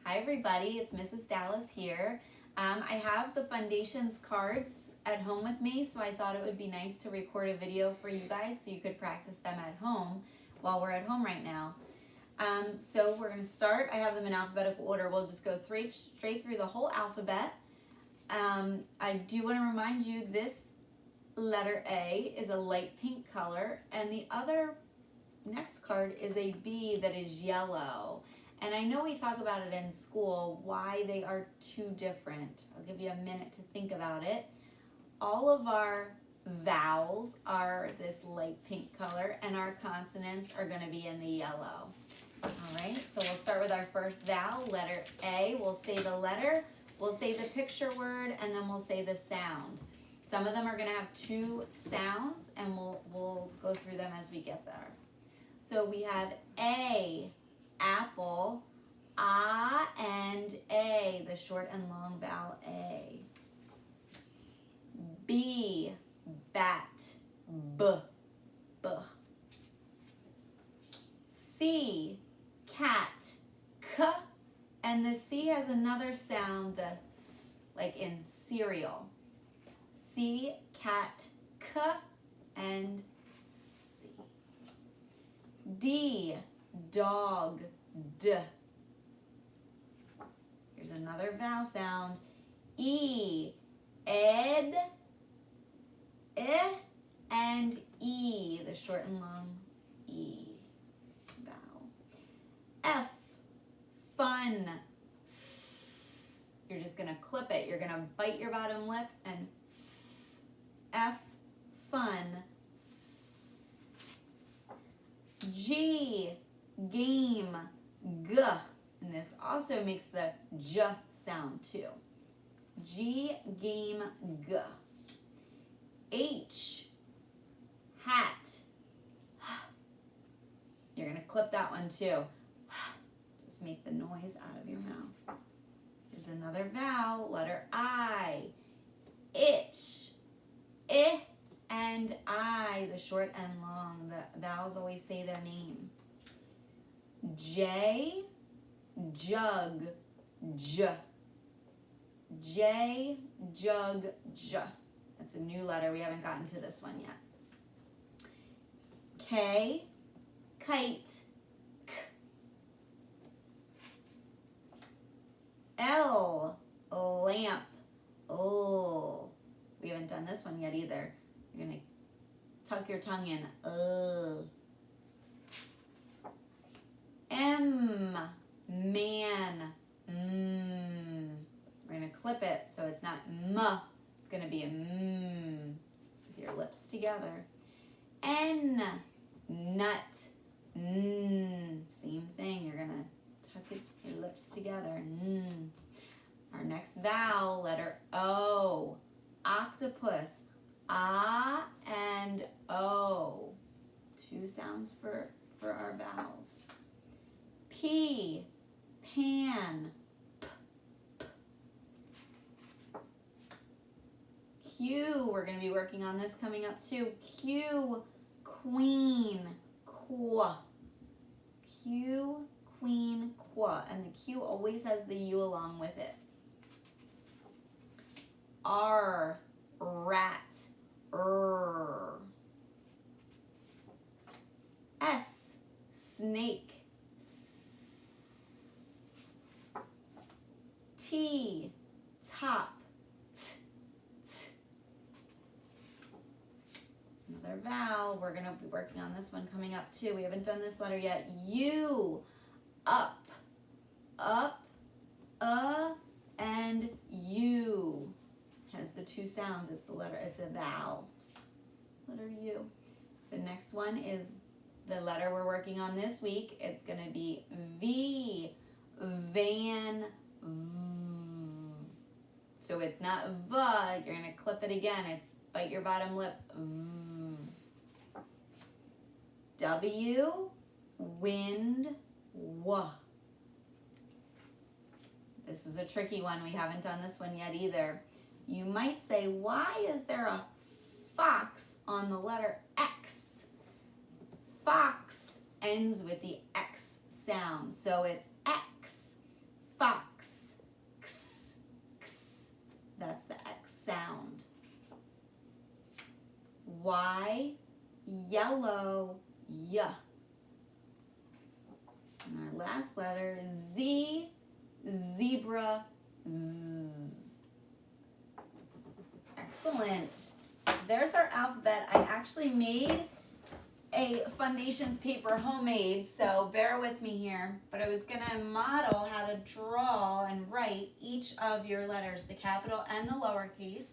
Hi everybody, it's Mrs. Dallas here. I have the Fundations cards at home with me, so I thought it would be nice to record a video for you guys so you could practice them at home while we're at home right now. So we're going to start. I have them in alphabetical order. We'll just go straight through the whole alphabet. I do want to remind you this letter A is a light pink color, and the other next card is a B that is yellow. And I know we talk about it in school, why they are two different. I'll give you a minute to think about it. All of our vowels are this light pink color, and our consonants are going to be in the yellow. All right, so we'll start with our first vowel, letter A. We'll say the letter, we'll say the picture word, and then we'll say the sound. Some of them are going to have two sounds, and we'll go through them as we get there. So we have A, apple, ah and A, the short and long vowel A. B, bat, b, b. C, cat, k, and the C has another sound, the s, like in cereal. C, cat, k, and C. D, dog, d. Here's another vowel sound. E, ed, and E, the short and long E vowel. F, fun. You're just gonna clip it. You're gonna bite your bottom lip and F, fun. G, game, g, and this also makes the j sound too. G, game, g. H, hat. You're gonna clip that one too. Just make the noise out of your mouth. Here's another vowel, letter I. Itch, I, and I, the short and long. The vowels always say their name. J, jug, j. J, jug, j. That's a new letter. We haven't gotten to this one yet. K, kite, k. L, lamp, oh. We haven't done this one yet either. You're going to tuck your tongue in. M, man. We're going to clip it so it's not m. It's going to be a with your lips together. N, nut. Same thing. You're going to tuck your lips together. Our next vowel, letter O. Octopus, ah and O. Two sounds for our vowels. P, pan, p, p. Q, we're going to be working on this coming up too. Q, queen, qua. Q, queen, qua. And the Q always has the U along with it. R, rat, S, snake, T, top, t. Another vowel. We're going to be working on this one coming up too. We haven't done this letter yet. U, up, and U. Has the two sounds. It's a vowel. Letter U. The next one is the letter we're working on this week. It's going to be V, van, v. So it's not V. You're going to clip it again. It's bite your bottom lip. V. W, wind, w. This is a tricky one. We haven't done this one yet either. You might say, why is there a fox on the letter X? Fox ends with the X sound, so it's X, fox. Y, yellow, Y. And our last letter, Z, zebra, Z. Excellent. There's our alphabet. I actually made a Fundations paper homemade, so bear with me here. But I was gonna model how to draw and write each of your letters, the capital and the lowercase.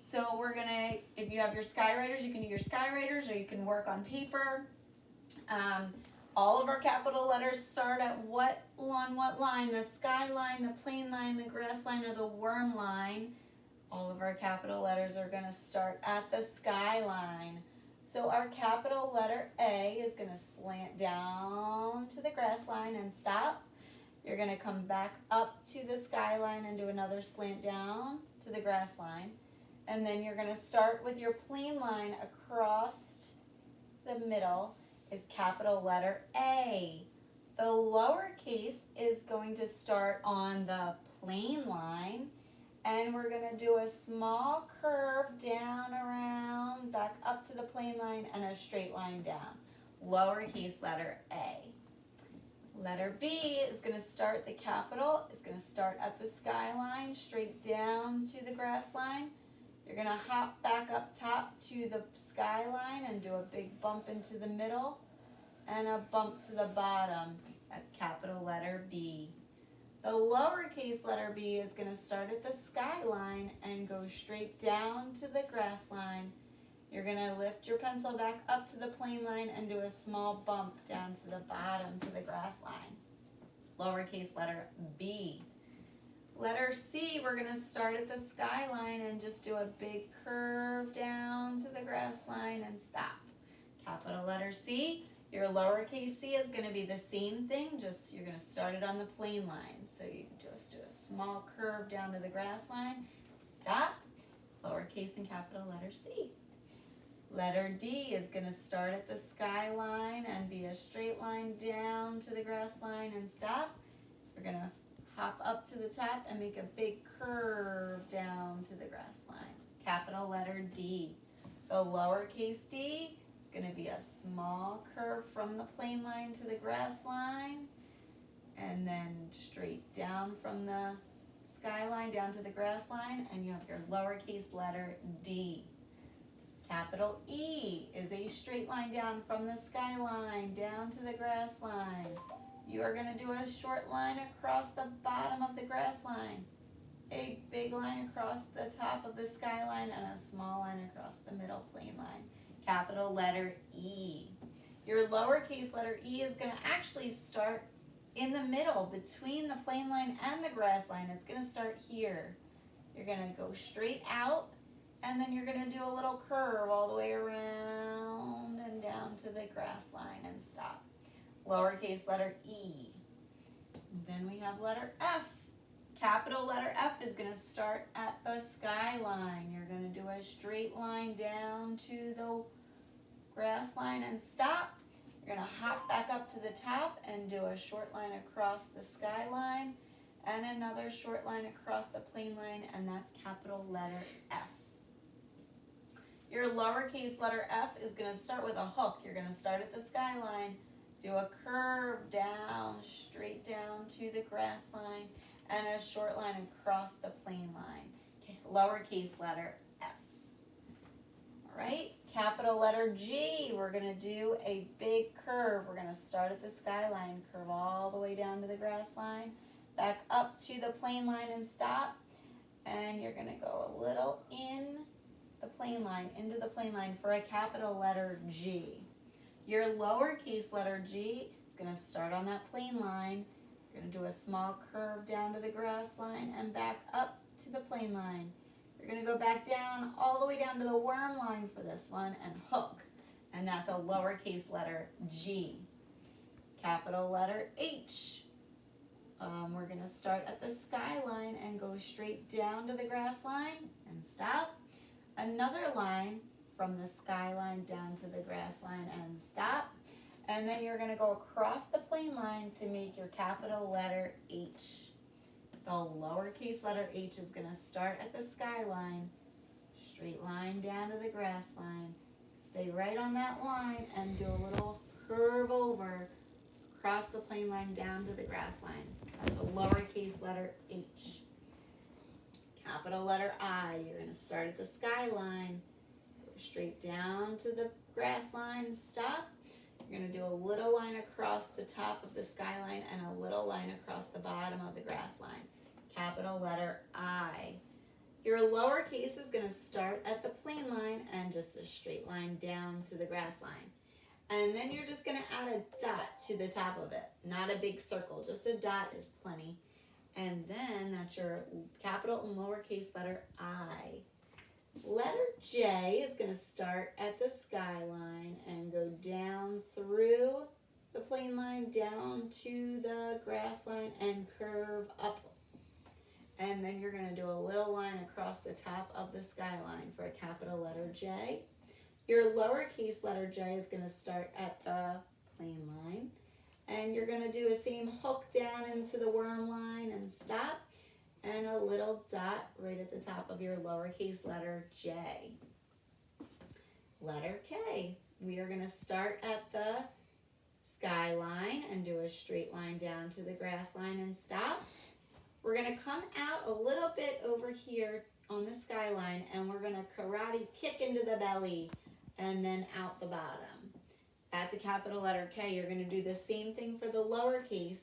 So we're gonna, if you have your skywriters, you can do your skywriters, or you can work on paper. All of our capital letters start at on what line? The sky line, the plane line, the grass line, or the worm line. All of our capital letters are going to start at the sky line. So our capital letter A is going to slant down to the grass line and stop. You're going to come back up to the sky line and do another slant down to the grass line. And then you're going to start with your plane line across the middle is capital letter A. The lowercase is going to start on the plane line, and we're going to do a small curve down, around, back up to the plane line, and a straight line down. Lowercase letter A. Letter B is going to start, the capital is going to start at the sky line, straight down to the grass line. You're going to hop back up top to the sky line and do a big bump into the middle and a bump to the bottom. That's capital letter B. The lowercase letter B is going to start at the sky line and go straight down to the grass line. You're going to lift your pencil back up to the plane line and do a small bump down to the bottom to the grass line. Lowercase letter B. Letter C, we're going to start at the sky line and just do a big curve down to the grass line and stop. Capital letter C. Your lowercase c is going to be the same thing, just you're going to start it on the plane line. So you just do a small curve down to the grass line, stop, lowercase and capital letter C. Letter D is going to start at the sky line and be a straight line down to the grass line and stop. You're going to hop up to the top and make a big curve down to the grass line. Capital letter D. The lowercase d is going to be a small curve from the plane line to the grass line, and then straight down from the sky line down to the grass line, and you have your lowercase letter D. Capital E is a straight line down from the sky line down to the grass line. You are going to do a short line across the bottom of the grass line, a big line across the top of the sky line, and a small line across the middle plane line. Capital letter E. Your lowercase letter E is going to actually start in the middle between the plane line and the grass line. It's going to start here. You're going to go straight out, and then you're going to do a little curve all the way around and down to the grass line and stop. Lowercase letter E. And then we have letter F. Capital letter F is going to start at the sky line. You're going to do a straight line down to the grass line and stop. You're going to hop back up to the top and do a short line across the sky line and another short line across the plane line, and that's capital letter F. Your lowercase letter F is going to start with a hook. You're going to start at the sky line, do a curve down, straight down to the grass line, and a short line across the plane line. Okay, lowercase letter F. All right, capital letter G, we're going to do a big curve. We're going to start at the sky line, curve all the way down to the grass line, back up to the plane line and stop. And you're going to go a little in the plane line, into the plane line for a capital letter G. Your lowercase letter G is going to start on that plane line. You're going to do a small curve down to the grass line and back up to the plane line. You're going to go back down, all the way down to the worm line for this one and hook. And that's a lowercase letter G. Capital letter H. We're going to start at the sky line and go straight down to the grass line and stop. Another line from the sky line down to the grass line and stop. And then you're going to go across the plane line to make your capital letter H. The lowercase letter H is going to start at the sky line, straight line down to the grass line, stay right on that line and do a little curve over, cross the plane line down to the grass line. That's a lowercase letter H. Capital letter I, you're going to start at the skyline, go straight down to the grass line, stop. You're going to do a little line across the top of the skyline and a little line across the bottom of the grass line. Capital letter I. Your lowercase is going to start at the plane line and just a straight line down to the grass line. And then you're just going to add a dot to the top of it. Not a big circle, just a dot is plenty. And then that's your capital and lowercase letter I. Letter J is going to start at the skyline and go down through the plane line, down to the grass line, and curve up. And then you're going to do a little line across the top of the skyline for a capital letter J. Your lowercase letter J is going to start at the plane line. And you're going to do a same hook down into the worm line and stop. And a little dot right at the top of your lowercase letter J. Letter K. We are going to start at the skyline and do a straight line down to the grass line and stop. We're going to come out a little bit over here on the skyline and we're going to karate kick into the belly and then out the bottom. That's a capital letter K. You're going to do the same thing for the lowercase.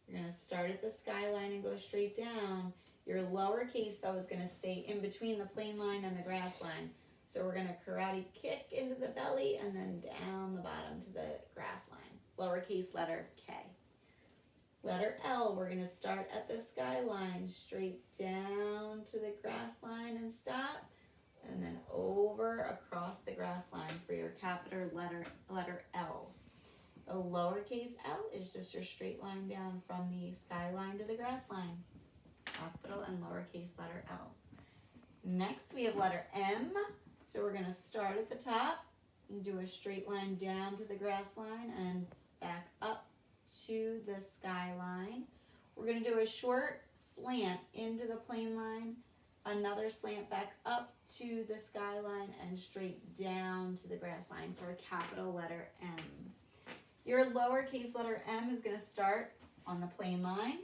You're going to start at the skyline and go straight down. Your lowercase, though, is going to stay in between the plane line and the grass line. So we're going to karate kick into the belly and then down the bottom to the grass line. Lowercase letter K. Letter L, we're going to start at the skyline, straight down to the grass line and stop. And then over across the grass line for your capital letter L. A lowercase l is just your straight line down from the skyline to the grass line. Capital and lowercase letter L. Next we have letter M. So we're going to start at the top and do a straight line down to the grass line and back up to the skyline. We're going to do a short slant into the plane line, another slant back up to the skyline and straight down to the grass line for a capital letter M. Your lowercase letter M is going to start on the plane line.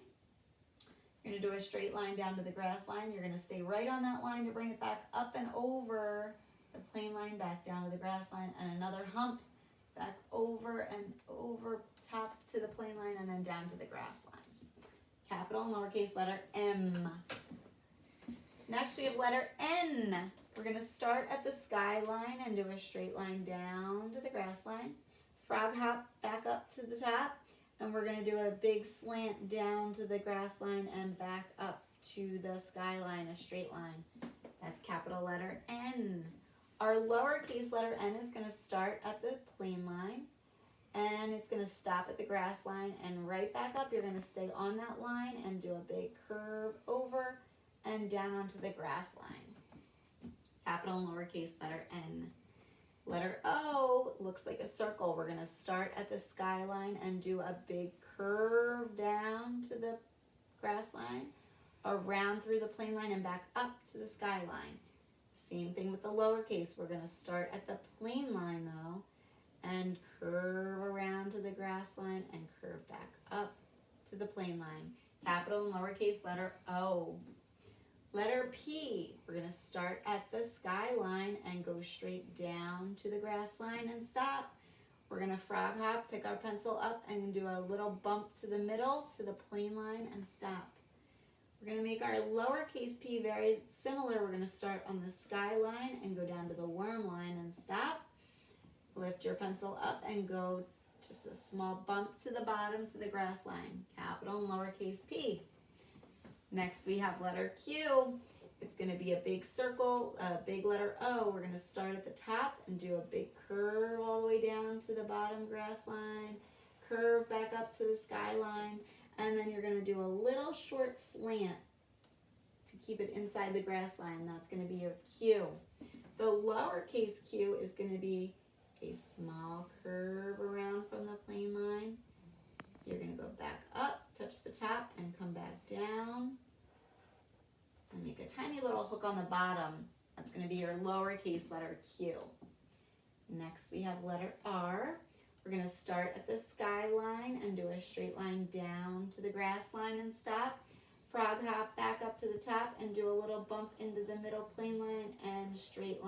You're going to do a straight line down to the grass line. You're going to stay right on that line to bring it back up and over the plane line, back down to the grass line, and another hump back over and over top to the plane line and then down to the grass line. Capital and lowercase letter M. Next we have letter N. We're going to start at the skyline and do a straight line down to the grass line. Frog hop back up to the top. And we're going to do a big slant down to the grass line and back up to the skyline, a straight line. That's capital letter N. Our lowercase letter n is going to start at the plane line. And it's going to stop at the grass line and right back up. You're going to stay on that line and do a big curve over and down onto the grass line. Capital and lowercase letter N. Letter O looks like a circle. We're going to start at the skyline and do a big curve down to the grass line, around through the plane line and back up to the skyline. Same thing with the lowercase. We're going to start at the plane line though and curve around to the grass line and curve back up to the plane line. Capital and lowercase letter O. Letter P, we're going to start at the skyline and go straight down to the grass line and stop. We're going to frog hop, pick our pencil up and do a little bump to the middle to the plane line and stop. We're going to make our lowercase p very similar. We're going to start on the skyline and go down to the worm line and stop. Lift your pencil up and go just a small bump to the bottom to the grass line. Capital and lowercase p. Next we have letter Q. It's going to be a big circle, a big letter O. We're going to start at the top and do a big curve all the way down to the bottom grass line, curve back up to the skyline, and then you're going to do a little short slant to keep it inside the grass line. That's going to be your Q. The lowercase q is going to be a small curve around from the plane line. You're going to go back up, touch the top, and come back down. And make a tiny little hook on the bottom. That's going to be your lowercase letter Q. Next we have letter R. We're going to start at the sky line and do a straight line down to the grass line and stop. Frog hop back up to the top and do a little bump into the middle plane line and straight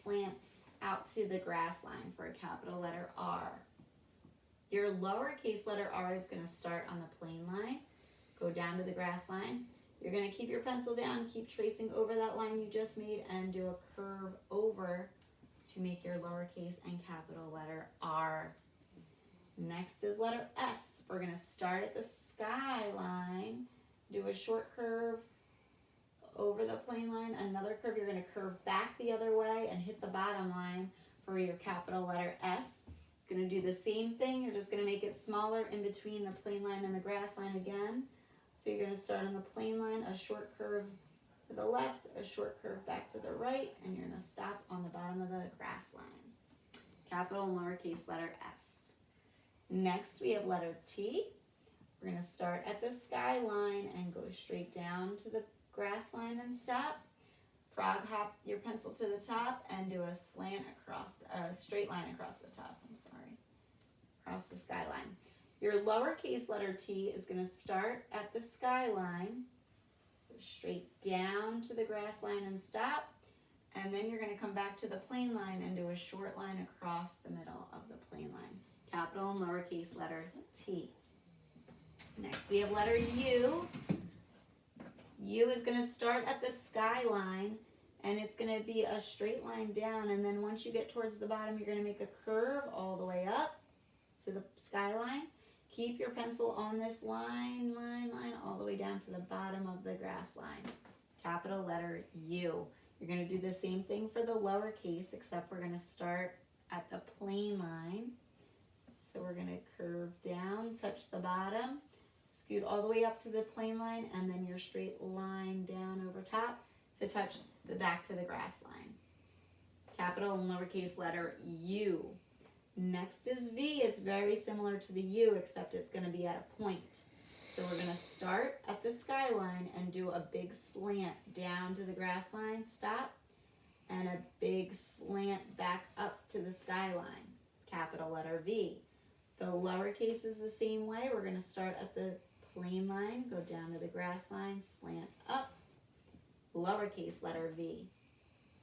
slant out to the grass line for a capital letter R. Your lowercase letter R is going to start on the plane line, go down to the grass line. You're going to keep your pencil down, keep tracing over that line you just made, and do a curve over to make your lowercase and capital letter R. Next is letter S. We're going to start at the sky line, do a short curve over the plane line, another curve. You're going to curve back the other way and hit the bottom line for your capital letter S. You're going to do the same thing. You're just going to make it smaller in between the plane line and the grass line again. So you're going to start on the plane line, a short curve to the left, a short curve back to the right, and you're going to stop on the bottom of the grass line. Capital and lowercase letter S. Next, we have letter T. We're going to start at the sky line and go straight down to the grass line and stop. Frog hop your pencil to the top and do a straight line across the top. Across the sky line. Your lowercase letter T is going to start at the sky line, go straight down to the grass line and stop, and then you're going to come back to the plane line and do a short line across the middle of the plane line. Capital and lowercase letter T. Next we have letter U. U is going to start at the sky line and it's going to be a straight line down, and then once you get towards the bottom you're going to make a curve all the way up to the sky line. Keep your pencil on this line all the way down to the bottom of the grass line. Capital letter U. You're going to do the same thing for the lowercase, except we're going to start at the plane line. So we're going to curve down, touch the bottom, scoot all the way up to the plane line, and then your straight line down over top to touch the back to the grass line. Capital and lowercase letter U. Next is V. It's very similar to the U, except it's going to be at a point. So we're going to start at the sky line and do a big slant down to the grass line, stop, and a big slant back up to the sky line. Capital letter V. The lowercase is the same way. We're going to start at the plane line, go down to the grass line, slant up, lowercase letter V.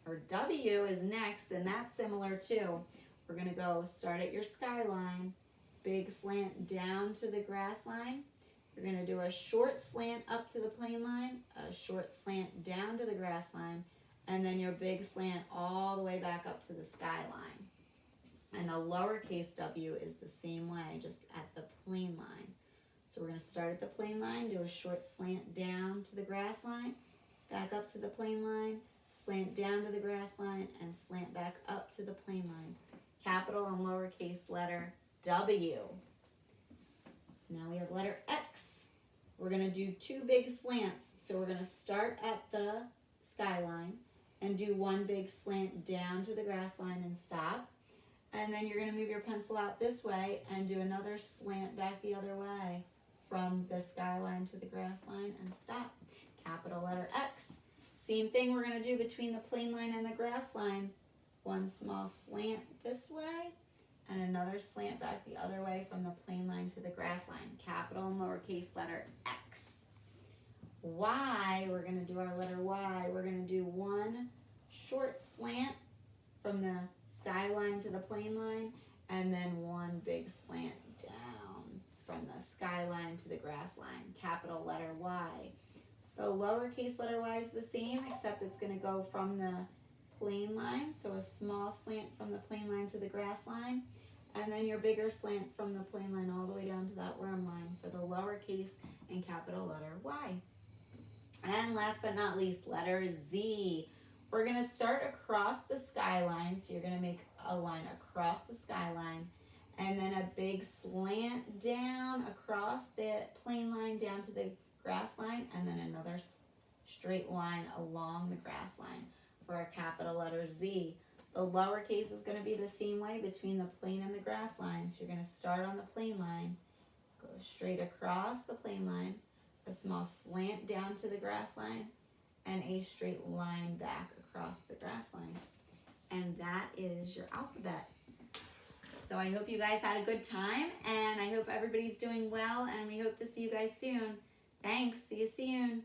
Or W is next, and that's similar too. We're going to go start at your sky line, big slant down to the grass line. You're going to do a short slant up to the plane line, a short slant down to the grass line, and then your big slant all the way back up to the sky line. And the lowercase w is the same way, just at the plane line. So we're going to start at the plane line, do a short slant down to the grass line, back up to the plane line, slant down to the grass line, and slant back up to the plane line. Capital and lowercase letter W. Now we have letter X. We're going to do two big slants. So we're going to start at the sky line and do one big slant down to the grass line and stop. And then you're going to move your pencil out this way and do another slant back the other way from the sky line to the grass line and stop. Capital letter X. Same thing we're going to do between the plane line and the grass line. One small slant this way and another slant back the other way from the plane line to the grass line. Capital and lowercase letter X. Y, we're going to do our letter Y. We're going to do one short slant from the sky line to the plane line, and then one big slant down from the sky line to the grass line. Capital letter Y. The lowercase letter y is the same, except it's going to go from the plane line, so a small slant from the plane line to the grass line, and then your bigger slant from the plane line all the way down to that worm line for the lowercase and capital letter Y. And last but not least, letter Z. We're going to start across the sky line, so you're going to make a line across the sky line, and then a big slant down across the plane line down to the grass line, and then another straight line along the grass line for our capital letter Z. The lowercase is going to be the same way between the plane and the grass line. So you're going to start on the plane line, go straight across the plane line, a small slant down to the grass line, and a straight line back across the grass line. and that is your alphabet. So I hope you guys had a good time, and I hope everybody's doing well, and we hope to see you guys soon. Thanks. See you soon.